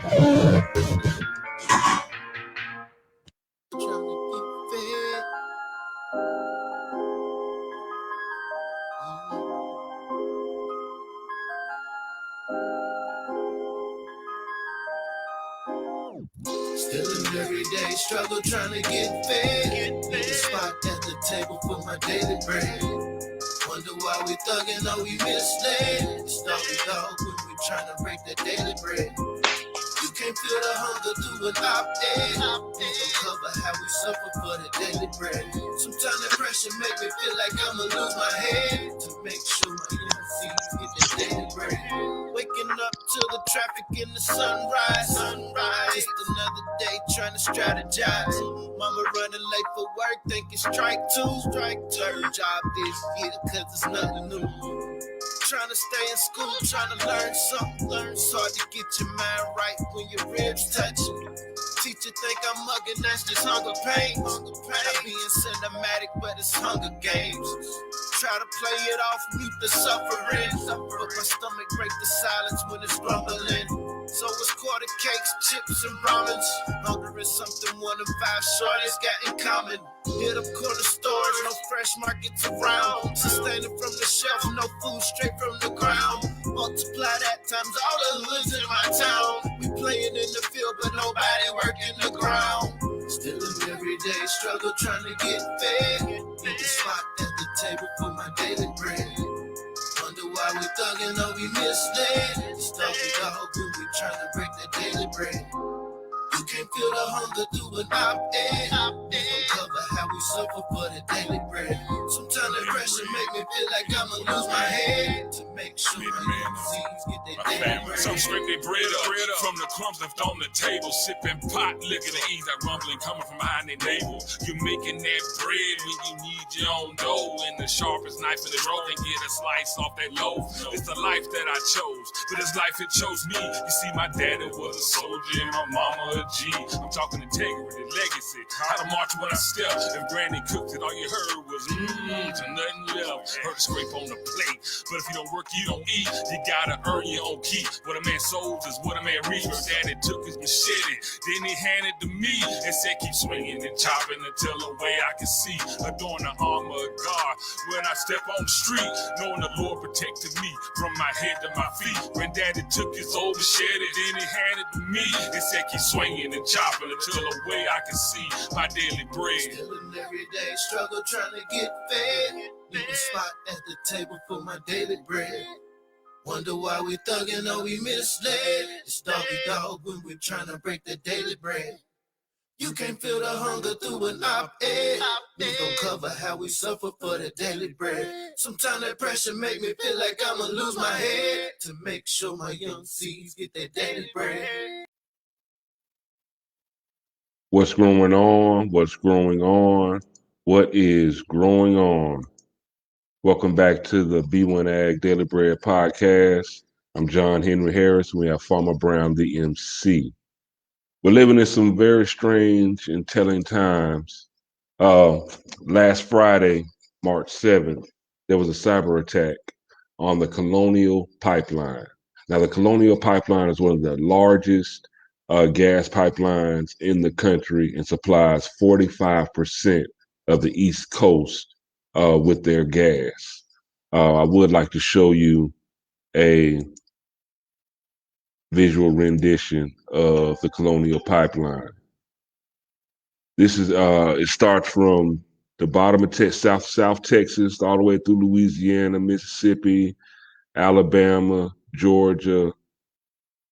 Still an everyday struggle trying to get fed. Need a spot at the table for my daily bread. Wonder why we thuggin', or we misled. Start we dog when we trying to break that daily bread. You can't feel the hunger through an op-ed. Don't cover how we suffer for the daily bread. Sometimes that pressure make me feel like I'ma lose my head. To make sure my MCs get that daily bread. Waking up to the traffic in the sunrise. Just another day trying to strategize. Mama running late for work, thinking strike two. Third job this year, cause it's nothing new. Trying to stay in school, trying to learn something. It's hard to get your mind right when your ribs touch. Teacher think I'm mugging, that's just hunger pain. I'm being cinematic, but it's Hunger Games. Try to play it off, mute the suffering. But my stomach break the silence when it's rumbling. So it's quarter cakes, chips, and ramens. Hunger is something one of five shorties got in common. Hit up corner stores, no fresh markets around. Sustaining from the shelf, no food straight from the ground. Multiply that times all the hoods in my town. We playing in the field, but nobody working the ground. Still an everyday struggle trying to get fed. Need a spot at the table for my daily bread. Wonder why we thuggin', or we misled. Start we dog when we trying to break that daily bread. You can't feel the hunger through an op-ed. Don't cover how we suffer for the daily bread. Sometimes the pressure make me feel like I'ma lose my head. To make sure my MCs get their daily bread. Some scrape their bread up from the crumbs left on the table. Sipping pot liquor to ease that rumbling coming from behind their navel. You're making that bread when you need your own dough. And the sharpest knife in the drawer can get a slice off that loaf. It's the life that I chose, but this life it chose me. You see, my daddy was a soldier and my mama a G. I'm talking integrity, legacy, how to march when I step. If granny cooked it, all you heard was to nothing left. Heard a scrape on the plate, but if you don't work, you don't eat. You gotta earn your own keep. What a man sows is what a man reaps. Daddy took his machete, then he handed to me and said, keep swinging and chopping until the way I can see. Adorn the armor of God when I step on the street, knowing the Lord protected me from my head to my feet. Granddaddy took his old machete, then he handed to me and said, keep swinging and chopping until the way I can see my daily bread. Still an everyday struggle trying to get fed. Need a spot at the table for my daily bread. Wonder why we thuggin', or we misled. It's doggy dog when we're trying to break the daily bread. You can't feel the hunger through an op-ed. We gon' cover how we suffer for the daily bread. Sometimes that pressure make me feel like I'ma lose my head. To make sure my young C's get their daily bread. What's going on? What's growing on? What is growing on? Welcome back to the B1AG Daily Bread podcast. I'm John Hennry Harris. We have Farmer Brown, the MC. We're living in some very strange and telling times. Last Friday, March 7th, there was a cyber attack on the Colonial pipeline. Now, the Colonial pipeline is one of the largest gas pipelines in the country and supplies 45% of the East Coast with their gas. I would like to show you a visual rendition of the Colonial pipeline. This is it starts from the bottom of South Texas all the way through Louisiana, Mississippi, Alabama, Georgia,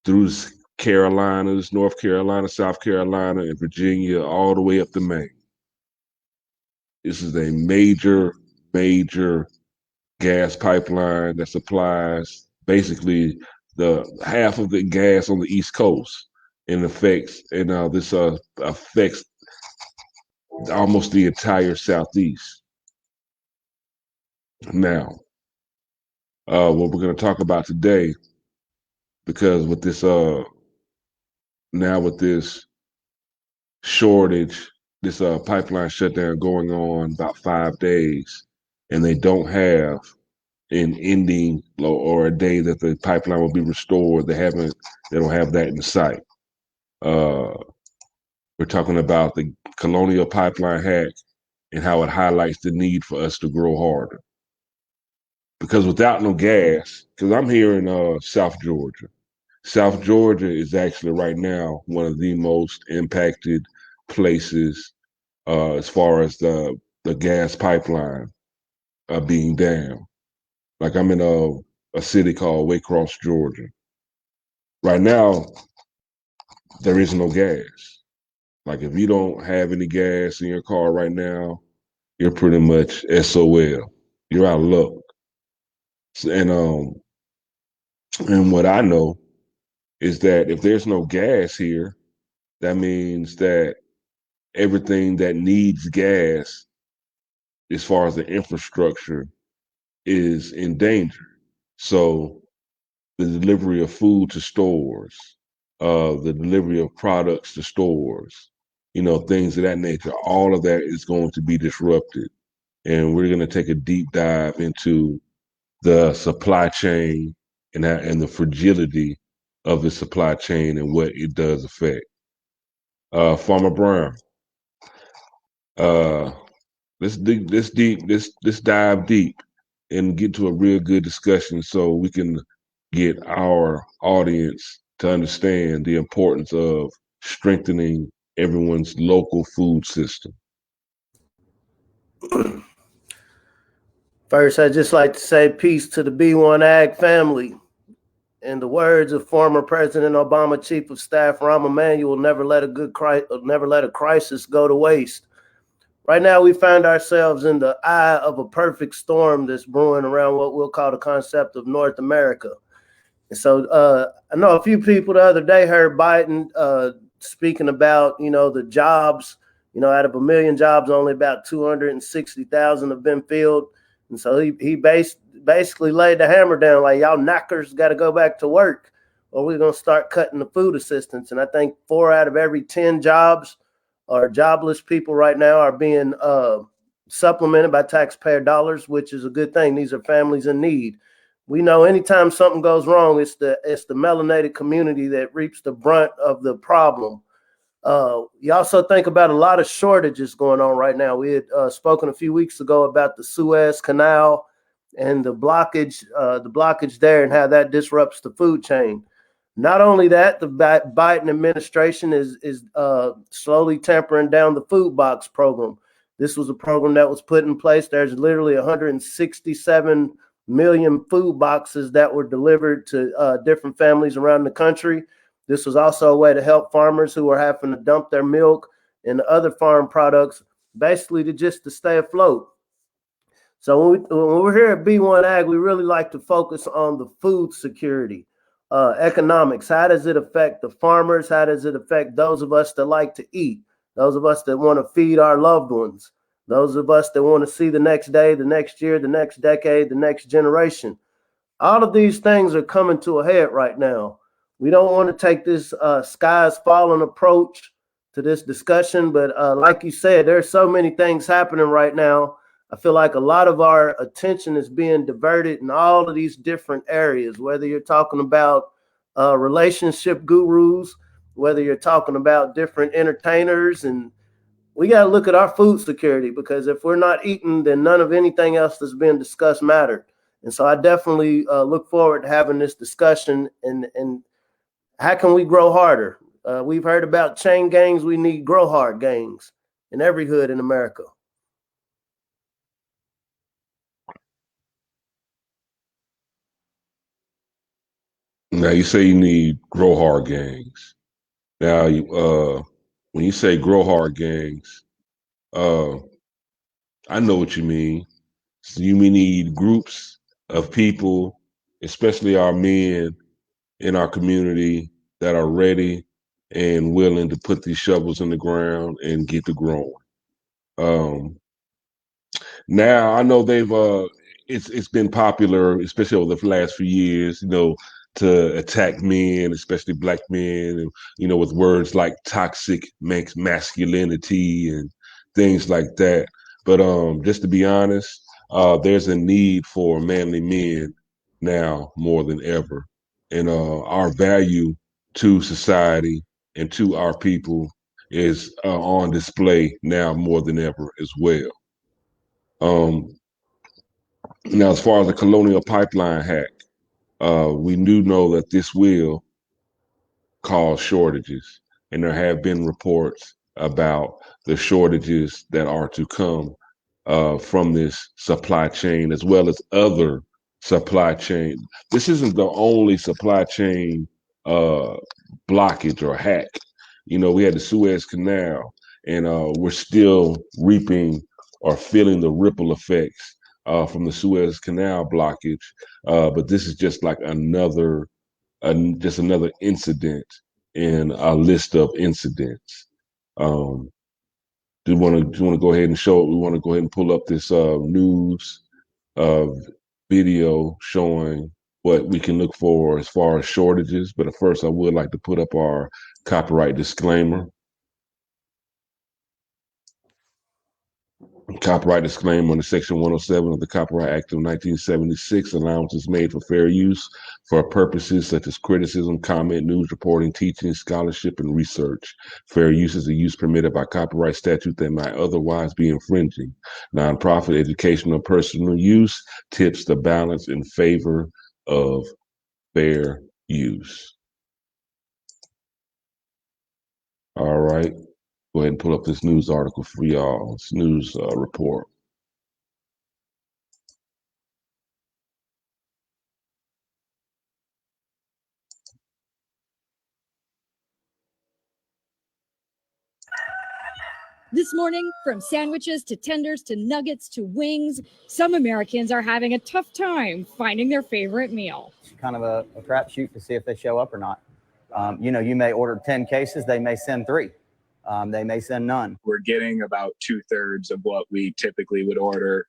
through Carolinas, North Carolina, South Carolina, and Virginia, all the way up to Maine. This is a major gas pipeline that supplies basically the half of the gas on the East Coast, and this affects almost the entire Southeast. Now, what we're going to talk about today, because with this with this shortage, this pipeline shutdown going on about 5 days, and they don't have an ending or a day that the pipeline will be restored. They don't have that in sight. Uh, we're talking about the Colonial pipeline hack and how it highlights the need for us to grow harder. Because without no gas, because I'm here in South Georgia. South Georgia is actually right now one of the most impacted places as far as the gas pipeline being down. Like I'm in a city called Waycross, Georgia. Right now, there is no gas. Like if you don't have any gas in your car right now, you're pretty much SOL. You're out of luck. And what I know is that if there's no gas here, that means that everything that needs gas, as far as the infrastructure, is in danger. So the delivery of food to stores, the delivery of products to stores, things of that nature, all of that is going to be disrupted. And we're going to take a deep dive into the supply chain and the fragility of the supply chain and what it does affect. Farmer Brown, uh, let's dive deep and get to a real good discussion so we can get our audience to understand the importance of strengthening everyone's local food system. First, I'd just like to say peace to the B1AG family. In the words of former President Obama Chief of Staff Rahm Emanuel, never let a crisis go to waste. Right now, we find ourselves in the eye of a perfect storm that's brewing around what we'll call the concept of North America. And so I know a few people the other day heard Biden speaking about, the jobs, out of 1 million jobs, only about 260,000 have been filled. And so he basically laid the hammer down like, y'all knockers got to go back to work or we're going to start cutting the food assistance. And I think 4 out of every 10 jobs or jobless people right now are being supplemented by taxpayer dollars, which is a good thing. These are families in need. We know anytime something goes wrong, it's the melanated community that reaps the brunt of the problem. You also think about a lot of shortages going on right now. We had spoken a few weeks ago about the Suez Canal and the blockage there and how that disrupts the food chain. Not only that, the Biden administration is slowly tempering down the food box program. This was a program that was put in place. There's literally 167 million food boxes that were delivered to different families around the country. This was also a way to help farmers who are having to dump their milk and other farm products, basically to stay afloat. So when we're here at B1AG, we really like to focus on the food security, economics. How does it affect the farmers? How does it affect those of us that like to eat? Those of us that want to feed our loved ones? Those of us that want to see the next day, the next year, the next decade, the next generation? All of these things are coming to a head right now. We don't want to take this skies falling approach to this discussion, but like you said, there's so many things happening right now. I feel like a lot of our attention is being diverted in all of these different areas, whether you're talking about relationship gurus, whether you're talking about different entertainers, and we got to look at our food security, because if we're not eating, then none of anything else that's being discussed mattered. And so I definitely look forward to having this discussion and how can we grow harder? We've heard about chain gangs. We need grow hard gangs in every hood in America. Now you say you need grow hard gangs. Now when you say grow hard gangs, uh, I know what you mean. So you may need groups of people, especially our men in our community, that are ready and willing to put these shovels in the ground and get to growing. Um, Now I know it's been popular, especially over the last few years, to attack men, especially black men, and with words like toxic masculinity and things like that. But just to be honest, there's a need for manly men now more than ever, and our value to society and to our people is on display now more than ever as well. Now, as far as the Colonial pipeline hack, we do know that this will cause shortages, and there have been reports about the shortages that are to come from this supply chain, as well as other supply chain. This isn't the only supply chain blockage or hack. You know, we had the Suez Canal, and we're still reaping or feeling the ripple effects from the Suez Canal blockage. But this is just like another incident in a list of incidents. Do you want to go ahead and show it? We want to go ahead and pull up this news video showing what we can look for as far as shortages. But first, I would like to put up our copyright disclaimer. Copyright disclaimer under Section 107 of the Copyright Act of 1976. Allowance is made for fair use for purposes such as criticism, comment, news reporting, teaching, scholarship, and research. Fair use is a use permitted by copyright statute that might otherwise be infringing. Nonprofit, educational, personal use tips the balance in favor of fair use. All right. Go ahead and pull up this news article for y'all. This news report. This morning, from sandwiches to tenders to nuggets to wings, some Americans are having a tough time finding their favorite meal. It's kind of a crapshoot to see if they show up or not. You may order 10 cases, they may send 3. They may send none. We're getting about 2/3 of what we typically would order.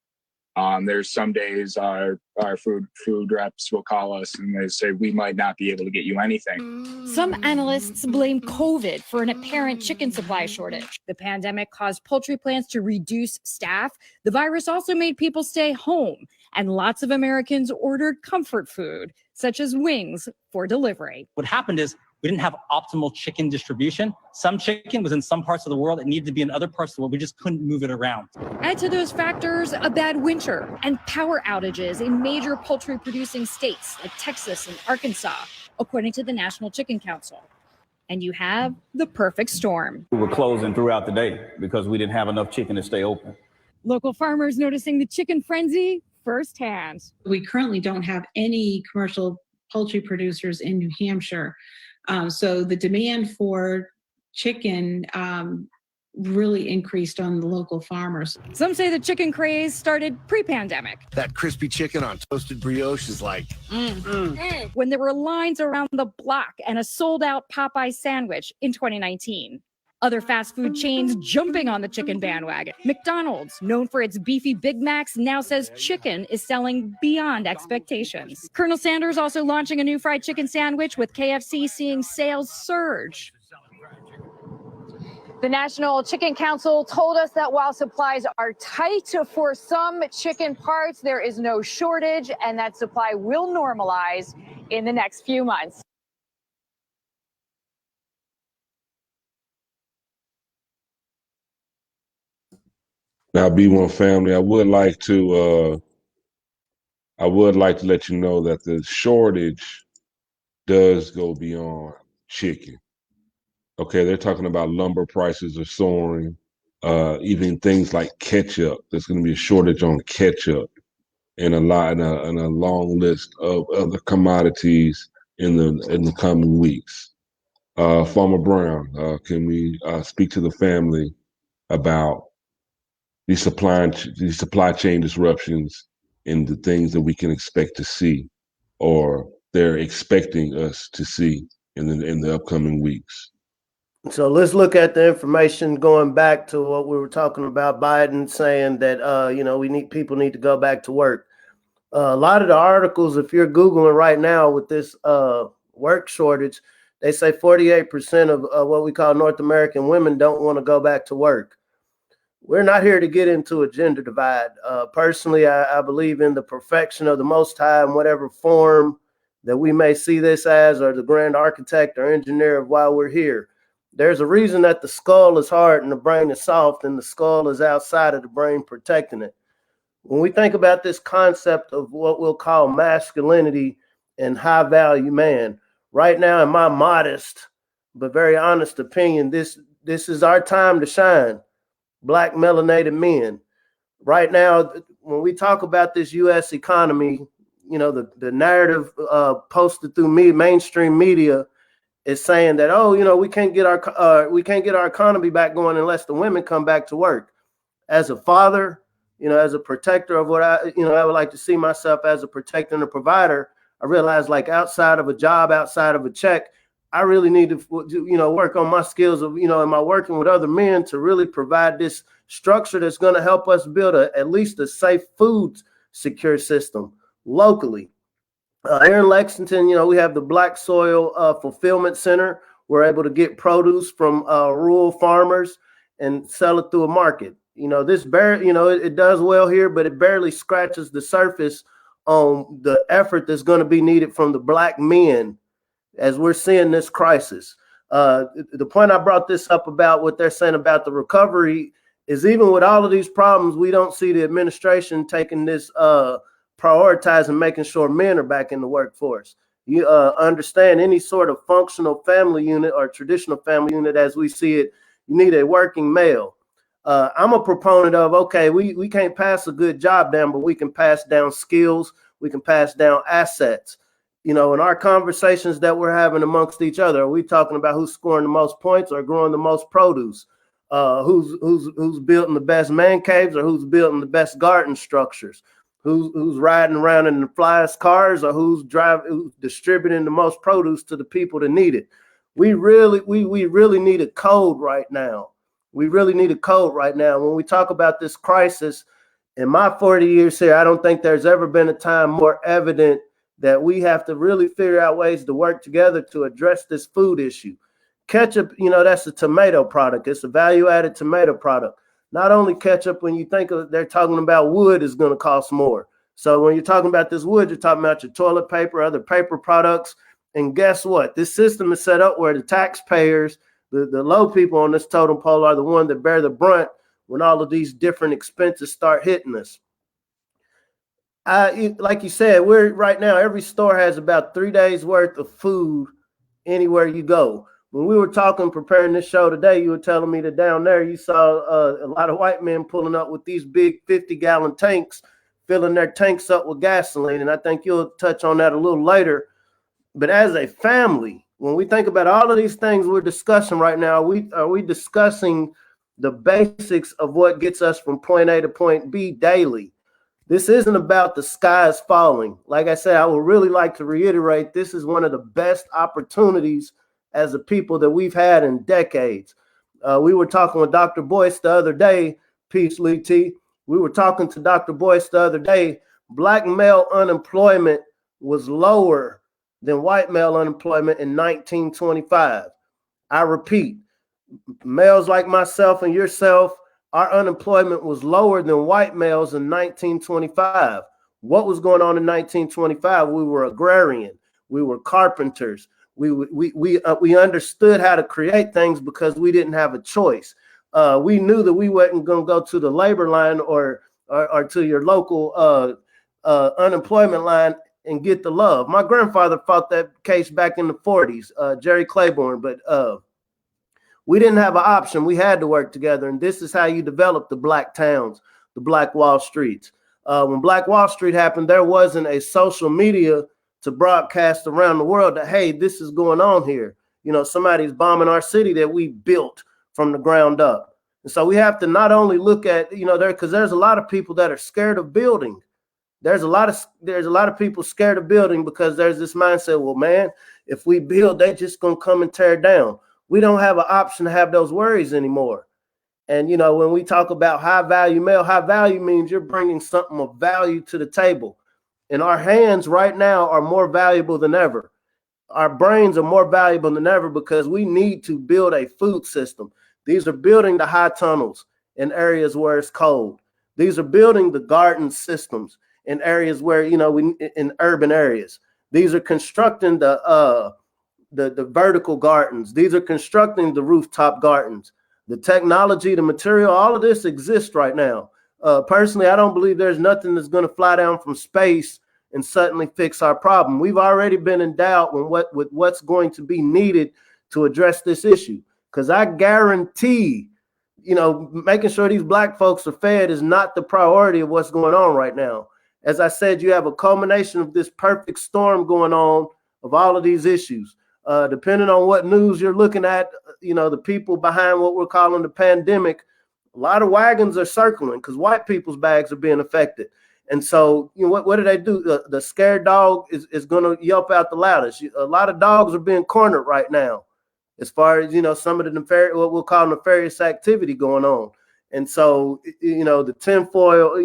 There's some days our food reps will call us and they say we might not be able to get you anything. Some analysts blame COVID for an apparent chicken supply shortage. The pandemic caused poultry plants to reduce staff. The virus also made people stay home, and lots of Americans ordered comfort food, such as wings, for delivery. What happened is we didn't have optimal chicken distribution. Some chicken was in some parts of the world. It needed to be in other parts of the world. We just couldn't move it around. Add to those factors a bad winter and power outages in major poultry producing states like Texas and Arkansas, according to the National Chicken Council. And you have the perfect storm. We were closing throughout the day because we didn't have enough chicken to stay open. Local farmers noticing the chicken frenzy firsthand. We currently don't have any commercial poultry producers in New Hampshire. So the demand for chicken really increased on the local farmers. Some say the chicken craze started pre-pandemic. That crispy chicken on toasted brioche is like, when there were lines around the block and a sold-out Popeye sandwich in 2019. Other fast food chains jumping on the chicken bandwagon. McDonald's, known for its beefy Big Macs, now says chicken is selling beyond expectations. Colonel Sanders also launching a new fried chicken sandwich, with KFC seeing sales surge. The National Chicken Council told us that while supplies are tight for some chicken parts, there is no shortage, and that supply will normalize in the next few months. Now, B1 family, I would like to let you know that the shortage does go beyond chicken. Okay, they're talking about lumber prices are soaring, even things like ketchup. There's going to be a shortage on ketchup, and a long list of other commodities in the coming weeks. Farmer Brown, can we speak to the family about these supply chain disruptions and the things that we can expect to see, or they're expecting us to see in the upcoming weeks? So let's look at the information going back to what we were talking about. Biden saying that people need to go back to work. A lot of the articles, if you're Googling right now with this work shortage, they say 48% of what we call North American women don't want to go back to work. We're not here to get into a gender divide. Personally, I believe in the perfection of the Most High in whatever form that we may see this as, or the grand architect or engineer of why we're here. There's a reason that the skull is hard and the brain is soft, and the skull is outside of the brain protecting it. When we think about this concept of what we'll call masculinity and high value man, right now, in my modest but very honest opinion, this is our time to shine. Black melanated men. Right now, when we talk about this U.S. economy, the narrative posted through mainstream media is saying that, we can't get our economy back going unless the women come back to work. As a father, as a protector of what I would like to see myself as a protector and a provider, I realize, like, outside of a job, outside of a check, I really need to, work on my skills of, am I working with other men to really provide this structure that's going to help us build at least a safe food secure system locally. Here in Lexington, we have the Black Soil Fulfillment Center. We're able to get produce from rural farmers and sell it through a market. It does well here, but it barely scratches the surface on the effort that's going to be needed from the Black men as we're seeing this crisis. The point I brought this up about what they're saying about the recovery is, even with all of these problems, we don't see the administration taking this, prioritizing making sure men are back in the workforce. You understand, any sort of functional family unit or traditional family unit as we see it, you need a working male. I'm a proponent of, okay, we can't pass a good job down, but we can pass down skills, we can pass down assets. In our conversations that we're having amongst each other, are we talking about who's scoring the most points or growing the most produce? Who's building the best man caves, or who's building the best garden structures? Who's riding around in the flyest cars, or who's distributing the most produce to the people that need it? We really need a code right now. We really need a code right now. When we talk about this crisis, in my 40 years here, I don't think there's ever been a time more evident that we have to really figure out ways to work together to address this food issue. Ketchup, that's a tomato product. It's a value-added tomato product. Not only ketchup, when you think of, they're talking about wood is going to cost more. So when you're talking about this wood, you're talking about your toilet paper, other paper products. And guess what? This system is set up where the taxpayers, the low people on this totem pole, are the one that bear the brunt when all of these different expenses start hitting us. Like you said, we're right now, every store has about 3 days worth of food anywhere you go. When we were preparing this show today, you were telling me that down there you saw a lot of white men pulling up with these big 50-gallon tanks, filling their tanks up with gasoline. And I think you'll touch on that a little later. But as a family, when we think about all of these things we're discussing right now, are we discussing the basics of what gets us from point A to point B daily? This isn't about the skies falling. Like I said, I would really like to reiterate, this is one of the best opportunities as a people that we've had in decades. We were talking with Dr. Boyce the other day, Peace Lee T. We were talking to Dr. Boyce the other day. Black male unemployment was lower than white male unemployment in 1925. I repeat, males like myself and yourself, our unemployment was lower than white males in 1925. What was going on in 1925? We were agrarian. We were carpenters. We understood how to create things because we didn't have a choice. We knew that we wasn't going to go to the labor line or to your local unemployment line and get the love. My grandfather fought that case back in the 40s, Jerry Claiborne, but we didn't have an option. We had to work together. And this is how you develop the black towns, the Black Wall Streets. When Black Wall Street happened, there wasn't a social media to broadcast around the world that, hey, this is going on here. Somebody's bombing our city that we built from the ground up. And so we have to not only look at, because there's a lot of people that are scared of building. There's a lot of people scared of building because there's this mindset, well, man, if we build, they just going to come and tear it down. We don't have an option to have those worries anymore. And, when we talk about high value male, high value means you're bringing something of value to the table. And our hands right now are more valuable than ever. Our brains are more valuable than ever because we need to build a food system. These are building the high tunnels in areas where it's cold. These are building the garden systems in areas where, in urban areas. These are constructing the the vertical gardens. These are constructing the rooftop gardens. The technology, the material, all of this exists right now. Personally, I don't believe there's nothing that's going to fly down from space and suddenly fix our problem. We've already been endowed with what's going to be needed to address this issue. Because I guarantee, making sure these black folks are fed is not the priority of what's going on right now. As I said, you have a culmination of this perfect storm going on of all of these issues. Depending on what news you're looking at, the people behind what we're calling the pandemic, a lot of wagons are circling because white people's bags are being affected. And so, what do they do? The scared dog is going to yelp out the loudest. A lot of dogs are being cornered right now, as far as, some of the what we'll call nefarious activity going on. And so, the tinfoil,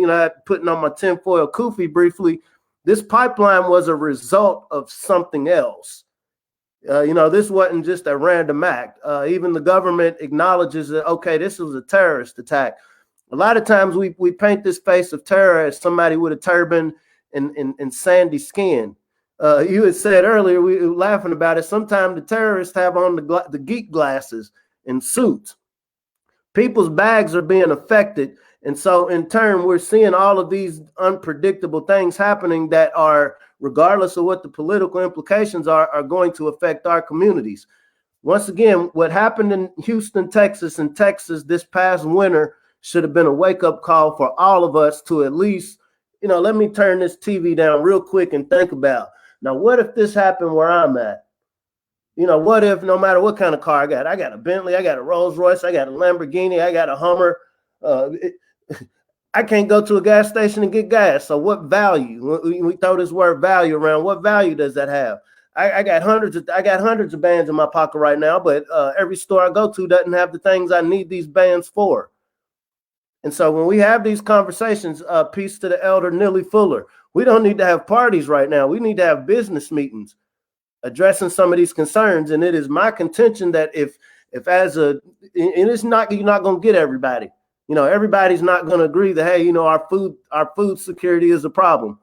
putting on my tinfoil kufi briefly, this pipeline was a result of something else. This wasn't just a random act. Even the government acknowledges that, okay, this was a terrorist attack. A lot of times we paint this face of terror as somebody with a turban and sandy skin. You had said earlier, we were laughing about it, sometimes the terrorists have on the geek glasses and suits. People's bags are being affected. And so in turn, we're seeing all of these unpredictable things happening that are, regardless of what the political implications are going to affect our communities. Once again, what happened in Houston, Texas, and Texas this past winter should have been a wake-up call for all of us to at least, let me turn this TV down real quick and think about, now, what if this happened where I'm at? What if, no matter what kind of car I got a Bentley, I got a Rolls Royce, I got a Lamborghini, I got a Hummer. I can't go to a gas station and get gas. So what value? We throw this word value around. What value does that have? I got hundreds of bands in my pocket right now, but every store I go to doesn't have the things I need these bands for. And so when we have these conversations, peace to the elder Nilly Fuller, we don't need to have parties right now. We need to have business meetings addressing some of these concerns. And it is my contention that if you're not going to get everybody. Everybody's not going to agree that, hey, our food security is a problem.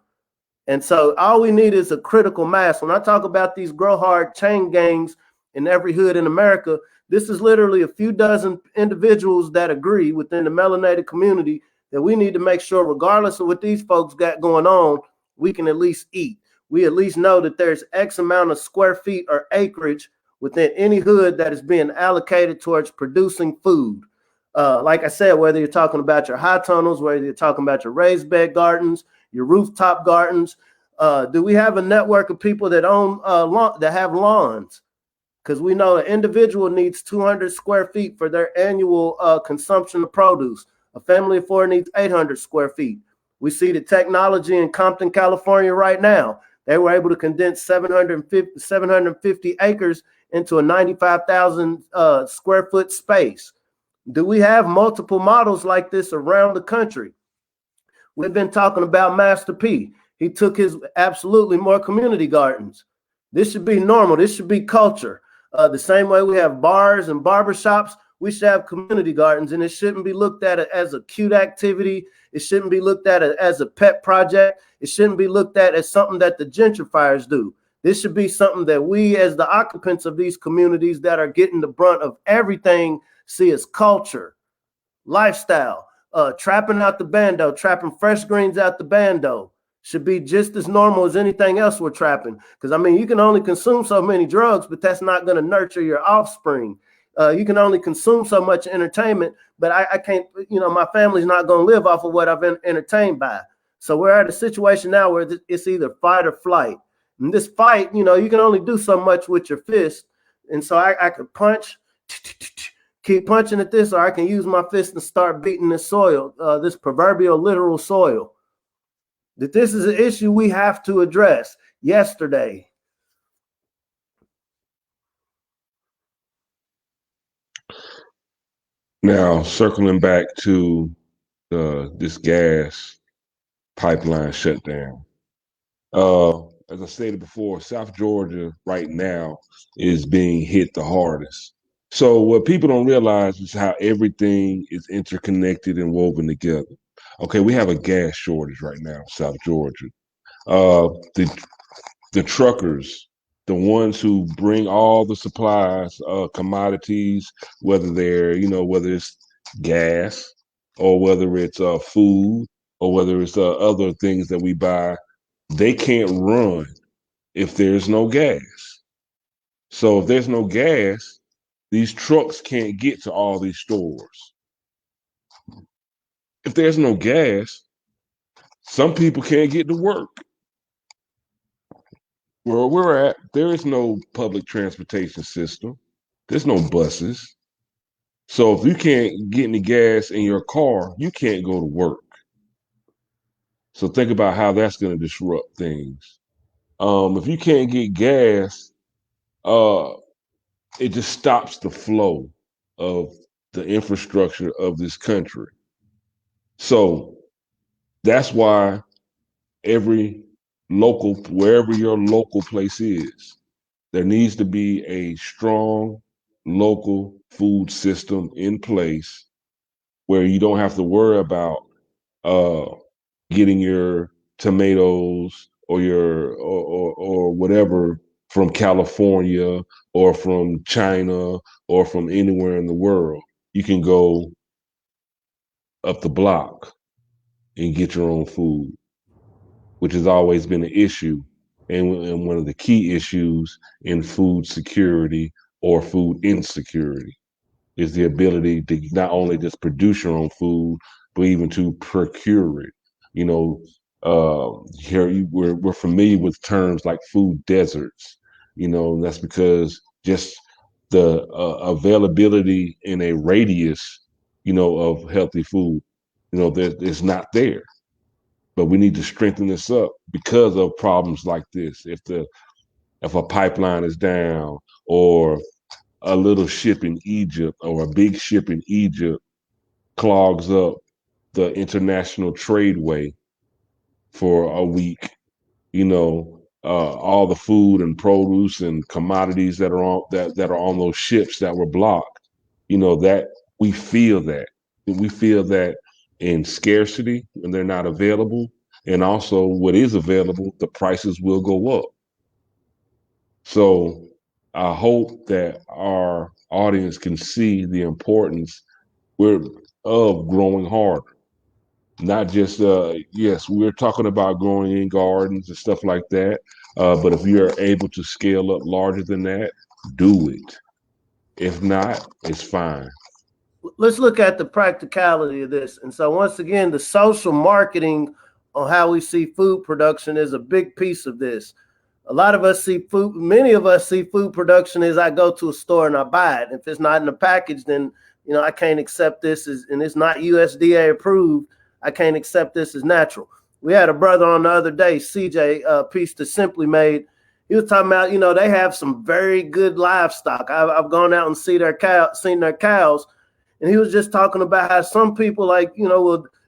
And so all we need is a critical mass. When I talk about these grow hard chain gangs in every hood in America, this is literally a few dozen individuals that agree within the melanated community that we need to make sure, regardless of what these folks got going on, we can at least eat. We at least know that there's X amount of square feet or acreage within any hood that is being allocated towards producing food. Like I said, whether you're talking about your high tunnels, whether you're talking about your raised bed gardens, your rooftop gardens, do we have a network of people that own that have lawns? Because we know an individual needs 200 square feet for their annual consumption of produce. A family of four needs 800 square feet. We see the technology in Compton, California right now. They were able to condense 750 acres into a 95,000 square foot space. Do we have multiple models like this around the country? We've been talking about Master P. He took his absolutely more community gardens. This should be normal. This should be culture. The same way we have bars and barbershops, we should have community gardens, and it shouldn't be looked at as a cute activity. It shouldn't be looked at as a pet project. It shouldn't be looked at as something that the gentrifiers do. This should be something that we, as the occupants of these communities that are getting the brunt of everything, see as culture, lifestyle, trapping out the bando, trapping fresh greens out the bando should be just as normal as anything else we're trapping. Because, I mean, you can only consume so many drugs, but that's not going to nurture your offspring. You can only consume so much entertainment, but I can't, my family's not going to live off of what I've been entertained by. So we're at a situation now where it's either fight or flight. And this fight, you can only do so much with your fist. And so I could punch, keep punching at this, or I can use my fist and start beating this soil, this proverbial literal soil. That this is an issue we have to address yesterday. Now, circling back to this gas pipeline shutdown. As I stated before, South Georgia right now is being hit the hardest. So what people don't realize is how everything is interconnected and woven together. Okay, we have a gas shortage right now in South Georgia. The truckers the ones who bring all the supplies, commodities, whether they're, whether it's gas or whether it's food or whether it's other things that we buy, they can't run if there's no gas. So if there's no gas, these trucks can't get to all these stores. If there's no gas, some people can't get to work. Where we're at, there is no public transportation system. There's no buses. So if you can't get any gas in your car, you can't go to work. So think about how that's going to disrupt things. If you can't get gas, it just stops the flow of the infrastructure of this country. So that's why wherever your local place is, there needs to be a strong local food system in place where you don't have to worry about getting your tomatoes or or whatever from California or from China or from anywhere in the world. You can go up the block and get your own food, which has always been an issue and one of the key issues in food security or food insecurity is the ability to not only just produce your own food, but even to procure it. Here we're familiar with terms like food deserts. And that's because just the availability in a radius, of healthy food, that is not there. But we need to strengthen this up because of problems like this. If a pipeline is down or a little ship in Egypt or a big ship in Egypt clogs up the international tradeway for a week, all the food and produce and commodities that are on those ships that were blocked, that we feel that. We feel that in scarcity when they're not available, and also what is available, the prices will go up. So I hope that our audience can see the importance of growing harder. Not just, yes, we're talking about growing in gardens and stuff like that. But if you're able to scale up larger than that, do it. If not, it's fine. Let's look at the practicality of this. And so once again, the social marketing on how we see food production is a big piece of this. A lot of us see food, many of us see food production as I go to a store and I buy it. If it's not in the package, then I can't accept this and it's not USDA approved. I can't accept this as natural. We had a brother on the other day, CJ, piece that Simply made. He was talking about, they have some very good livestock. I've gone out and seen their cows, and he was just talking about how some people the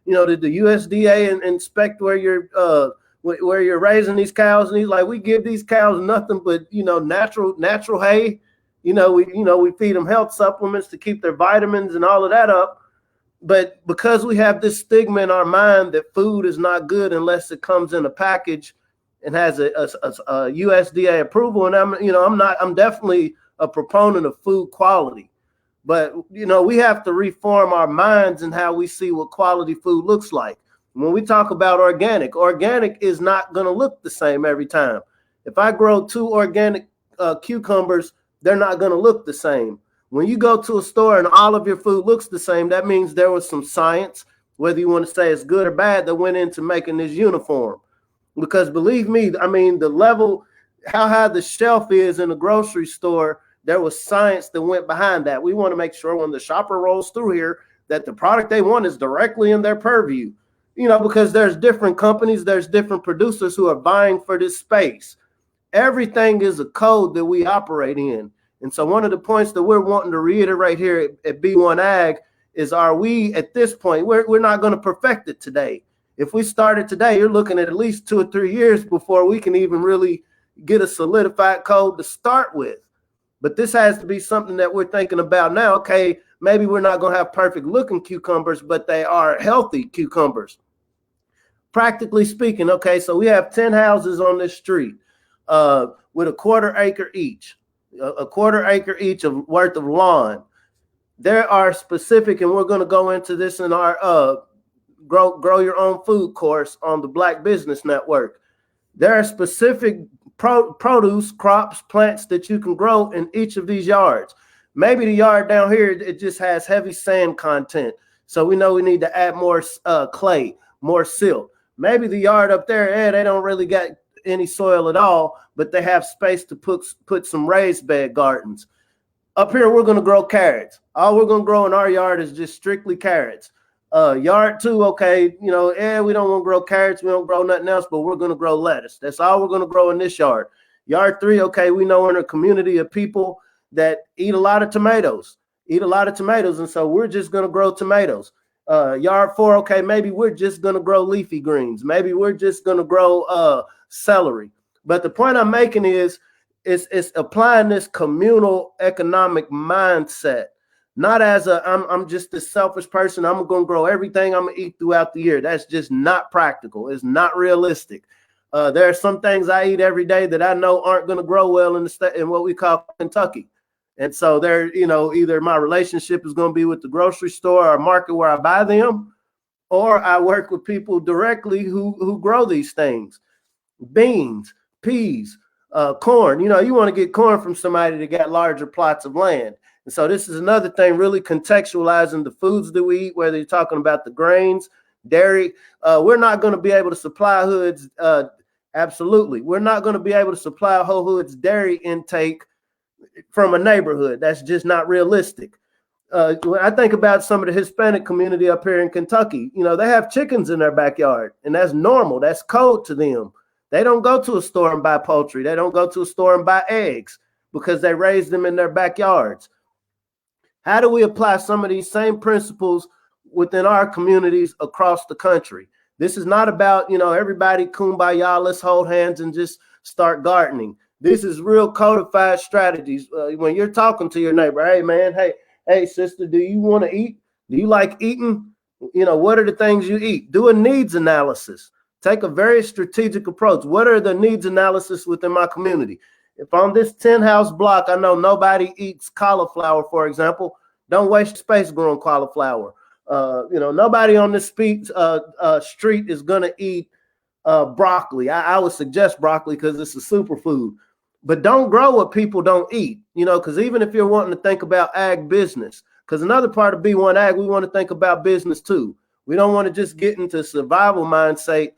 USDA inspect where you're raising these cows, and he's like, we give these cows nothing but natural hay. We feed them health supplements to keep their vitamins and all of that up. But because we have this stigma in our mind that food is not good unless it comes in a package and has a USDA approval, and I'm definitely a proponent of food quality. But we have to reform our minds and how we see what quality food looks like. When we talk about organic is not going to look the same every time. If I grow 2 organic cucumbers, they're not going to look the same. When you go to a store and all of your food looks the same, that means there was some science, whether you want to say it's good or bad, that went into making this uniform. Because believe me, the level, how high the shelf is in a grocery store, there was science that went behind that. We want to make sure when the shopper rolls through here that the product they want is directly in their purview. Because there's different companies, there's different producers who are vying for this space. Everything is a code that we operate in. And so one of the points that we're wanting to reiterate here at B1AG is, are we at this point, we're not going to perfect it today. If we started today, you're looking at least 2 or 3 years before we can even really get a solidified code to start with. But this has to be something that we're thinking about now. Okay, maybe we're not going to have perfect looking cucumbers, but they are healthy cucumbers. Practically speaking, okay, so we have 10 houses on this street. with a quarter acre each of worth of lawn. There are specific, and we're going to go into this in our grow your own food course on the Black Business Network. There are specific produce, crops, plants that you can grow in each of these yards. Maybe the yard down here, it just has heavy sand content. So we know we need to add more clay, more silt. Maybe the yard up there, they don't really got any soil at all, but they have space to put some raised bed gardens. Up here, we're going to grow carrots. All we're going to grow in our yard is just strictly carrots. Yard 2, okay, we don't want to grow carrots. We don't grow nothing else, but we're going to grow lettuce. That's all we're going to grow in this yard. Yard 3, okay, we know we're in a community of people that eat a lot of tomatoes. And so we're just going to grow tomatoes. Yard 4, okay, maybe we're just going to grow leafy greens. Maybe we're just going to grow celery. But the point I'm making is it's applying this communal economic mindset, not as I'm just this selfish person. I'm going to grow everything I'm going to eat throughout the year. That's just not practical. It's not realistic. There are some things I eat every day that I know aren't going to grow well in the state, in what we call Kentucky. And so there, either my relationship is going to be with the grocery store or market where I buy them, or I work with people directly who grow these things. Beans, peas, corn. You want to get corn from somebody that got larger plots of land. And so this is another thing, really contextualizing the foods that we eat, whether you're talking about the grains, dairy. We're not going to be able to supply hoods. Absolutely. We're not going to be able to supply whole hoods dairy intake from a neighborhood. That's just not realistic. When I think about some of the Hispanic community up here in Kentucky, they have chickens in their backyard, and that's normal. That's code to them. They don't go to a store and buy poultry. They don't go to a store and buy eggs because they raise them in their backyards. How do we apply some of these same principles within our communities across the country? This is not about, everybody kumbaya, let's hold hands and just start gardening. This is real codified strategies. When you're talking to your neighbor, hey, man, hey, sister, do you want to eat? Do you like eating? What are the things you eat? Do a needs analysis. Take a very strategic approach. What are the needs analysis within my community? If on this 10-house block, I know nobody eats cauliflower, for example, don't waste space growing cauliflower. Nobody on this street is going to eat broccoli. I would suggest broccoli because it's a superfood. But don't grow what people don't eat, because even if you're wanting to think about ag business, because another part of B1AG, we want to think about business too. We don't want to just get into survival mindset,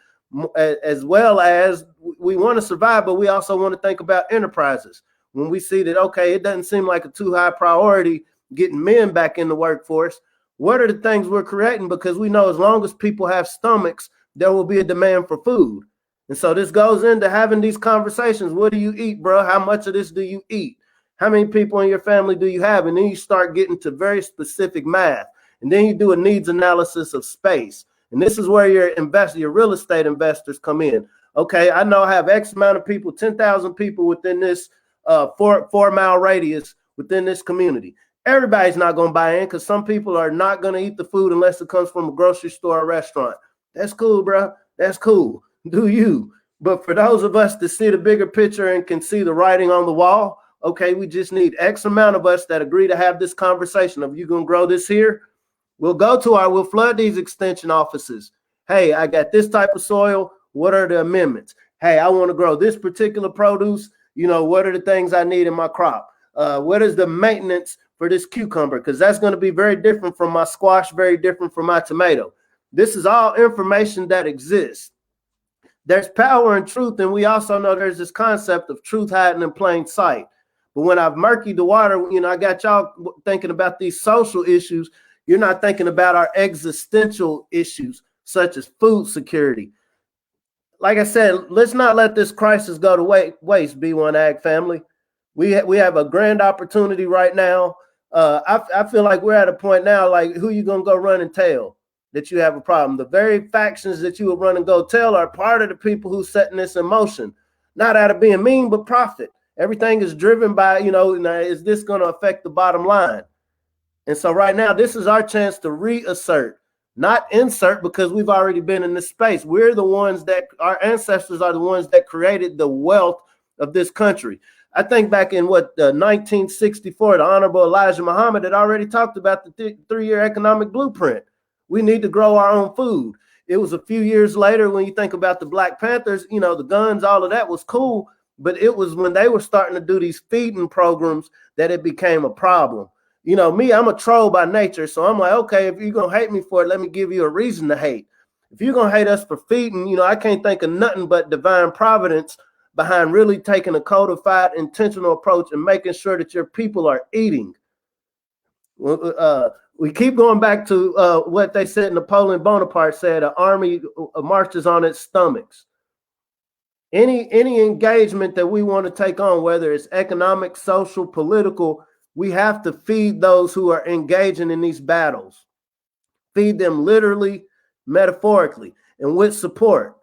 as well as we want to survive, but we also want to think about enterprises. When we see that, okay, it doesn't seem like a too high priority getting men back in the workforce, what are the things we're creating? Because we know as long as people have stomachs, there will be a demand for food. And so this goes into having these conversations. What do you eat, bro? How much of this do you eat? How many people in your family do you have? And then you start getting to very specific math. And then you do a needs analysis of space. And this is where your real estate investors come in. Okay, I know I have X amount of people, 10,000 people within this 4-mile radius within this community. Everybody's not going to buy in because some people are not going to eat the food unless it comes from a grocery store or restaurant. That's cool, bro. That's cool. Do you? But for those of us that see the bigger picture and can see the writing on the wall, okay, we just need X amount of us that agree to have this conversation of you going to grow this here. We'll flood these extension offices. Hey, I got this type of soil. What are the amendments? Hey, I want to grow this particular produce. What are the things I need in my crop? What is the maintenance for this cucumber? Because that's going to be very different from my squash, very different from my tomato. This is all information that exists. There's power in truth, and we also know there's this concept of truth hiding in plain sight. But when I've murkied the water, I got y'all thinking about these social issues. You're not thinking about our existential issues, such as food security. Like I said, let's not let this crisis go to waste, B1AG family. We have a grand opportunity right now. I feel like we're at a point now, like, who you going to go run and tell that you have a problem? The very factions that you will run and go tell are part of the people who's setting this in motion, not out of being mean, but profit. Everything is driven by, is this going to affect the bottom line? And so right now, this is our chance to reassert, not insert, because we've already been in this space. We're the ones our ancestors are the ones that created the wealth of this country. I think back in 1964, the Honorable Elijah Muhammad had already talked about the three-year economic blueprint. We need to grow our own food. It was a few years later when you think about the Black Panthers, you know, the guns, all of that was cool, but it was when they were starting to do these feeding programs that it became a problem. You know, me, I'm a troll by nature, so I'm like, okay, if you're going to hate me for it, let me give you a reason to hate. If you're going to hate us for feeding, you know, I can't think of nothing but divine providence behind really taking a codified, intentional approach and making sure that your people are eating. We keep going back to what they said Napoleon Bonaparte said, an army marches on its stomachs. Any engagement that we want to take on, whether it's economic, social, political, we have to feed those who are engaging in these battles. Feed them literally, metaphorically, and with support.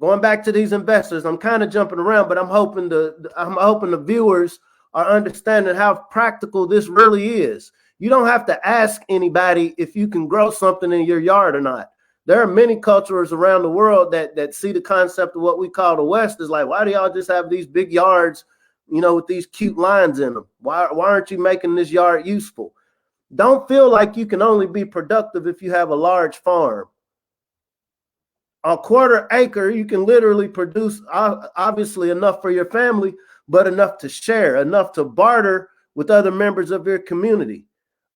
Going back to these investors, I'm kind of jumping around, but I'm hoping the viewers are understanding how practical this really is. You don't have to ask anybody if you can grow something in your yard or not. There are many cultures around the world that see the concept of what we call the West is like, why do y'all just have these big yards, you know, with these cute lines in them? Why aren't you making this yard useful? Don't feel like you can only be productive if you have a large farm. A quarter acre, you can literally produce obviously enough for your family, but enough to share, enough to barter with other members of your community.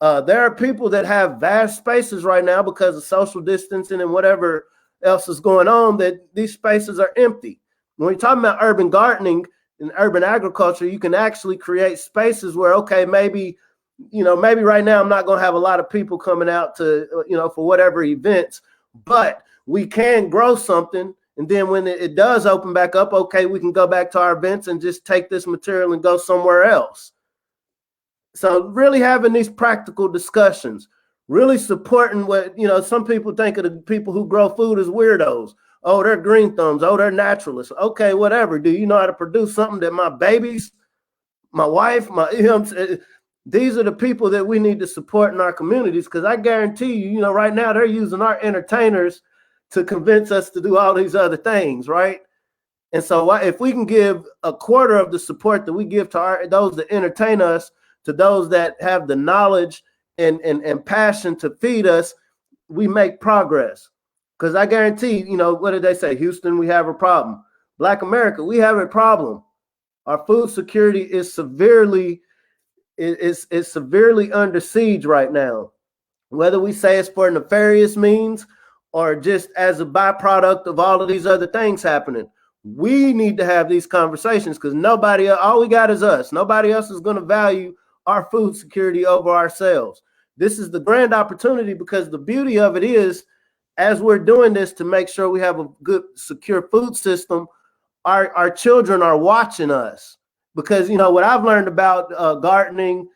There are people that have vast spaces right now because of social distancing and whatever else is going on, that these spaces are empty. When you're talking about urban gardening and urban agriculture, you can actually create spaces where, okay, maybe right now I'm not going to have a lot of people coming out to, for whatever events, but we can grow something. And then when it does open back up, okay, we can go back to our events and just take this material and go somewhere else. So really having these practical discussions, really supporting what, some people think of the people who grow food as weirdos. Oh, they're green thumbs. Oh, they're naturalists. Okay, whatever. Do you know how to produce something that my babies, my wife, these are the people that we need to support in our communities, because I guarantee you, right now they're using our entertainers to convince us to do all these other things, right? And so if we can give a quarter of the support that we give to those that entertain us, to those that have the knowledge and passion to feed us, we make progress. Because I guarantee, what did they say? Houston, we have a problem. Black America, we have a problem. Our food security is severely under siege right now. Whether we say it's for nefarious means or just as a byproduct of all of these other things happening, we need to have these conversations, because all we got is us. Nobody else is going to value our food security over ourselves. This is the grand opportunity, because the beauty of it is, as we're doing this to make sure we have a good, secure food system, our children are watching us. Because, what I've learned about gardening,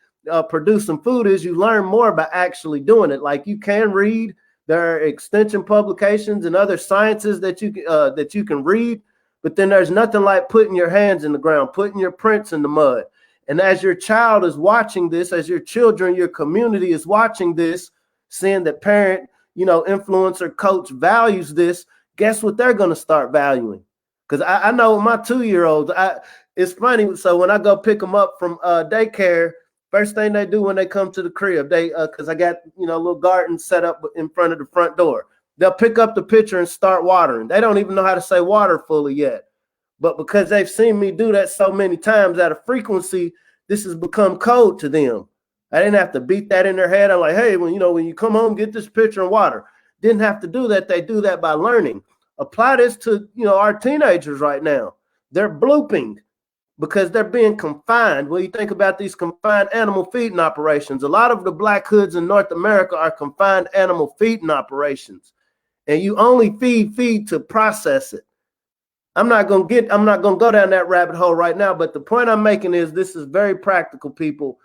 producing food, is you learn more by actually doing it. Like, you can read. There are extension publications and other sciences that you can read, but then there's nothing like putting your hands in the ground, putting your prints in the mud. And as your child is watching this, as your children, your community is watching this, seeing that parent, influencer, coach values this, guess what they're going to start valuing? Because I know my 2-year-olds, it's funny. So when I go pick them up from daycare, first thing they do when they come to the crib, because I got, a little garden set up in front of the front door. They'll pick up the pitcher and start watering. They don't even know how to say water fully yet. But because they've seen me do that so many times at a frequency, this has become code to them. I didn't have to beat that in their head. I'm like, hey, when you come home, get this pitcher and water. Didn't have to do that. They do that by learning. Apply this to, our teenagers right now. They're blooping because they're being confined. When you think about these confined animal feeding operations, a lot of the black hoods in North America are confined animal feeding operations. And you only feed to process it. I'm not going to go down that rabbit hole right now, but the point I'm making is this is very practical, people.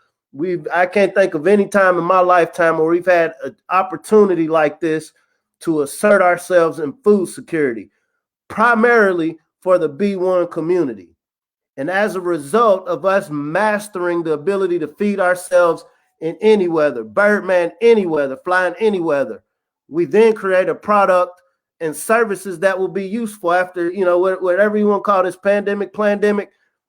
I can't think of any time in my lifetime where we've had an opportunity like this to assert ourselves in food security, primarily for the B1 community. And as a result of us mastering the ability to feed ourselves in any weather, Birdman any weather, flying any weather, we then create a product and services that will be useful after, whatever you want to call this pandemic,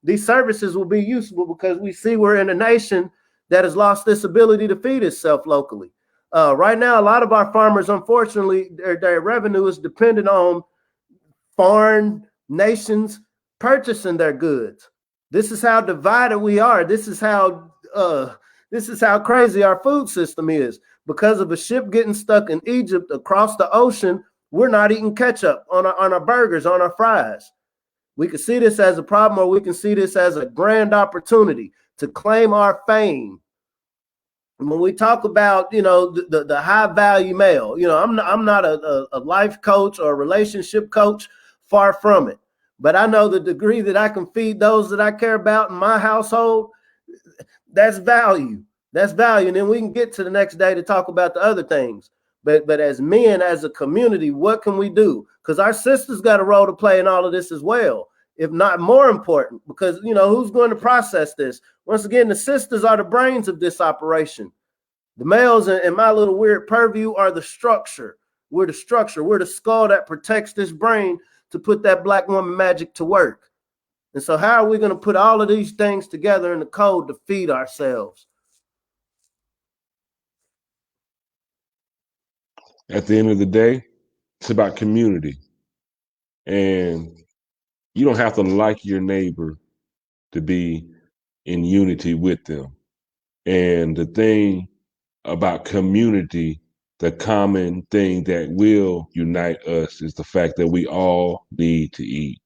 these services will be useful because we see we're in a nation that has lost this ability to feed itself locally. Right now, a lot of our farmers, unfortunately, their revenue is dependent on foreign nations purchasing their goods. This is how divided we are. This is how crazy our food system is. Because of a ship getting stuck in Egypt across the ocean, we're not eating ketchup on our burgers, on our fries. We can see this as a problem, or we can see this as a grand opportunity to claim our fame. And when we talk about, the high value male, I'm not a life coach or a relationship coach, far from it. But I know the degree that I can feed those that I care about in my household, that's value. That's value. And then we can get to the next day to talk about the other things. But as men, as a community, what can we do? Because our sisters got a role to play in all of this as well, if not more important, because, who's going to process this? Once again, the sisters are the brains of this operation. The males in my little weird purview are the structure. We're the structure. We're the skull that protects this brain to put that black woman magic to work. And so how are we going to put all of these things together in the code to feed ourselves? At the end of the day, it's about community. And you don't have to like your neighbor to be in unity with them. And the thing about community, the common thing that will unite us is the fact that we all need to eat.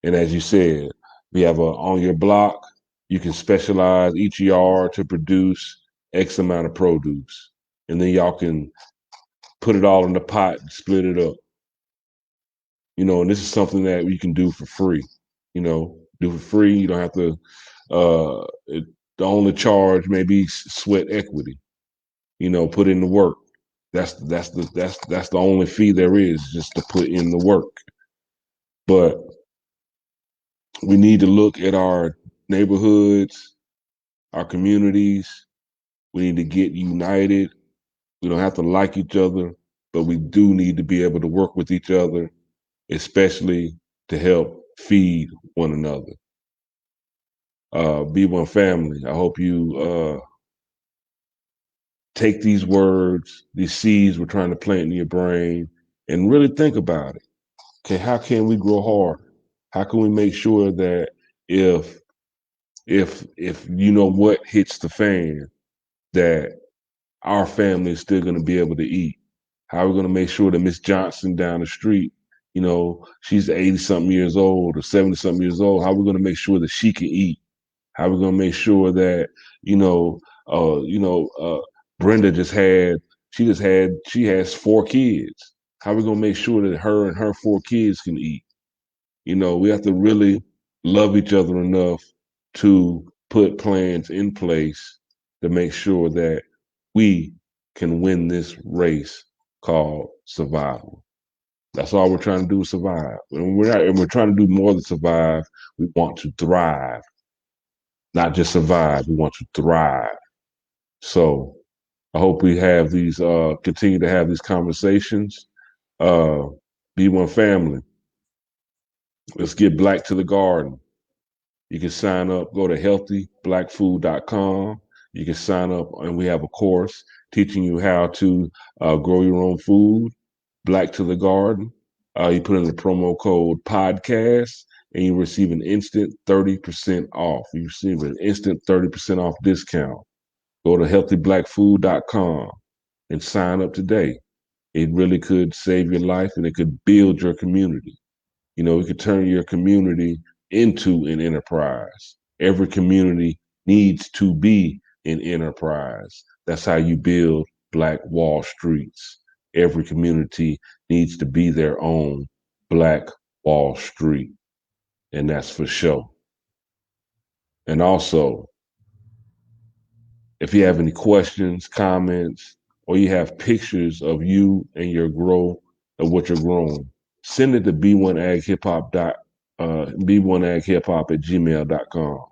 And as you said, we have on your block, you can specialize each yard to produce X amount of produce. And then y'all can put it all in the pot and split it up. And this is something that we can do for free. Do for free. You don't have to. The only charge may be sweat equity. Put in the work. That's the only fee there is, just to put in the work. But we need to look at our neighborhoods, our communities. We need to get united. We don't have to like each other, but we do need to be able to work with each other, especially to help feed one another. B1 family, I hope you take these words, these seeds we're trying to plant in your brain, and really think about it. Okay, how can we grow harder? How can we make sure that if what hits the fan, that our family is still going to be able to eat? How are we going to make sure that Miss Johnson down the street, she's 80-something years old or 70-something years old, how are we going to make sure that she can eat? How are we going to make sure that, Brenda she has 4 kids. How are we going to make sure that her and her 4 kids can eat? We have to really love each other enough to put plans in place to make sure that we can win this race called survival. That's all we're trying to do, is survive. And we're trying to do more than survive. We want to thrive. Not just survive, we want to thrive. So I hope we have these, continue to have these conversations. B1 family, let's get black to the garden. You can sign up, go to healthyblackfood.com. You can sign up, and we have a course teaching you how to grow your own food, black to the garden. You put in the promo code podcast, and you receive an instant 30% off. You receive an instant 30% off discount. Go to healthyblackfood.com and sign up today. It really could save your life, and it could build your community. It could turn your community into an enterprise. Every community needs to be an enterprise. That's how you build Black Wall Streets. Every community needs to be their own Black Wall Street. And that's for sure. And also, if you have any questions, comments, or you have pictures of you and your growth of what you're growing, send it to b1aghiphop@gmail.com.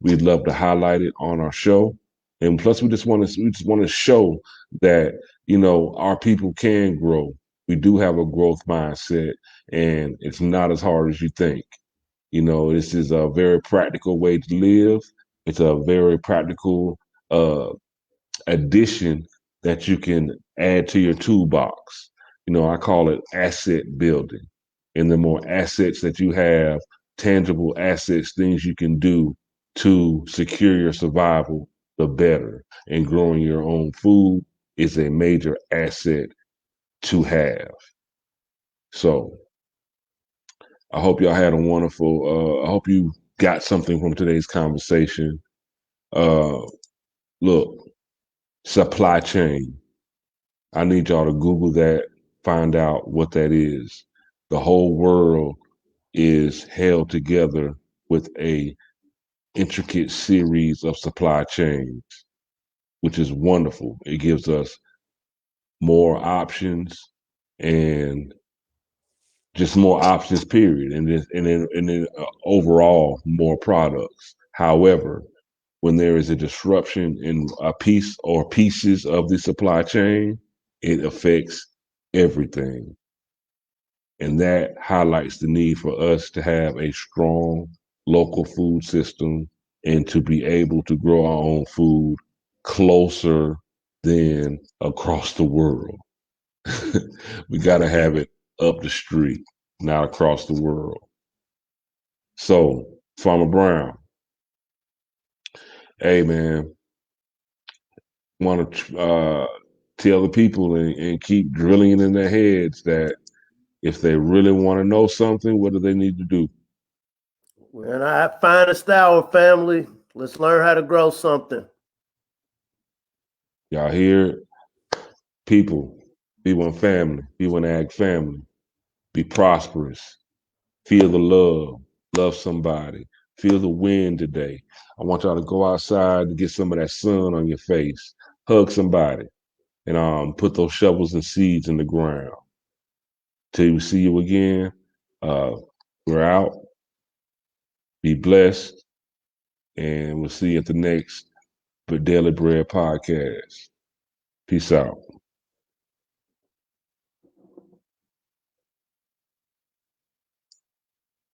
We'd love to highlight it on our show. And plus, we just want to show that, our people can grow. We do have a growth mindset, and it's not as hard as you think. You know, this is a very practical way to live. It's a very practical addition that you can add to your toolbox. You know, I call it asset building. And the more assets that you have, tangible assets, things you can do to secure your survival, the better. And growing your own food is a major asset to have. So I hope y'all had a wonderful, I hope you got something from today's conversation. Look, supply chain. I need y'all to Google that, find out what that is. The whole world is held together with a intricate series of supply chains, which is wonderful. It gives us more options and just more options, period, and then overall more products. However, when there is a disruption in a piece or pieces of the supply chain, it affects everything. And that highlights the need for us to have a strong local food system and to be able to grow our own food closer than across the world. We got to have it up the street, not across the world. So, Farmer Brown, hey man, want to tell the people and keep drilling it in their heads that if they really want to know something, what do they need to do? We're in our finest hour, family. Let's learn how to grow something. Y'all hear it? People, B1 family, B1AG family, be prosperous. Feel the love. Love somebody. Feel the wind today. I want y'all to go outside and get some of that sun on your face. Hug somebody and put those shovels and seeds in the ground. Till we see you again, we're out. Be blessed. And we'll see you at the next Daily Bread podcast. Peace out.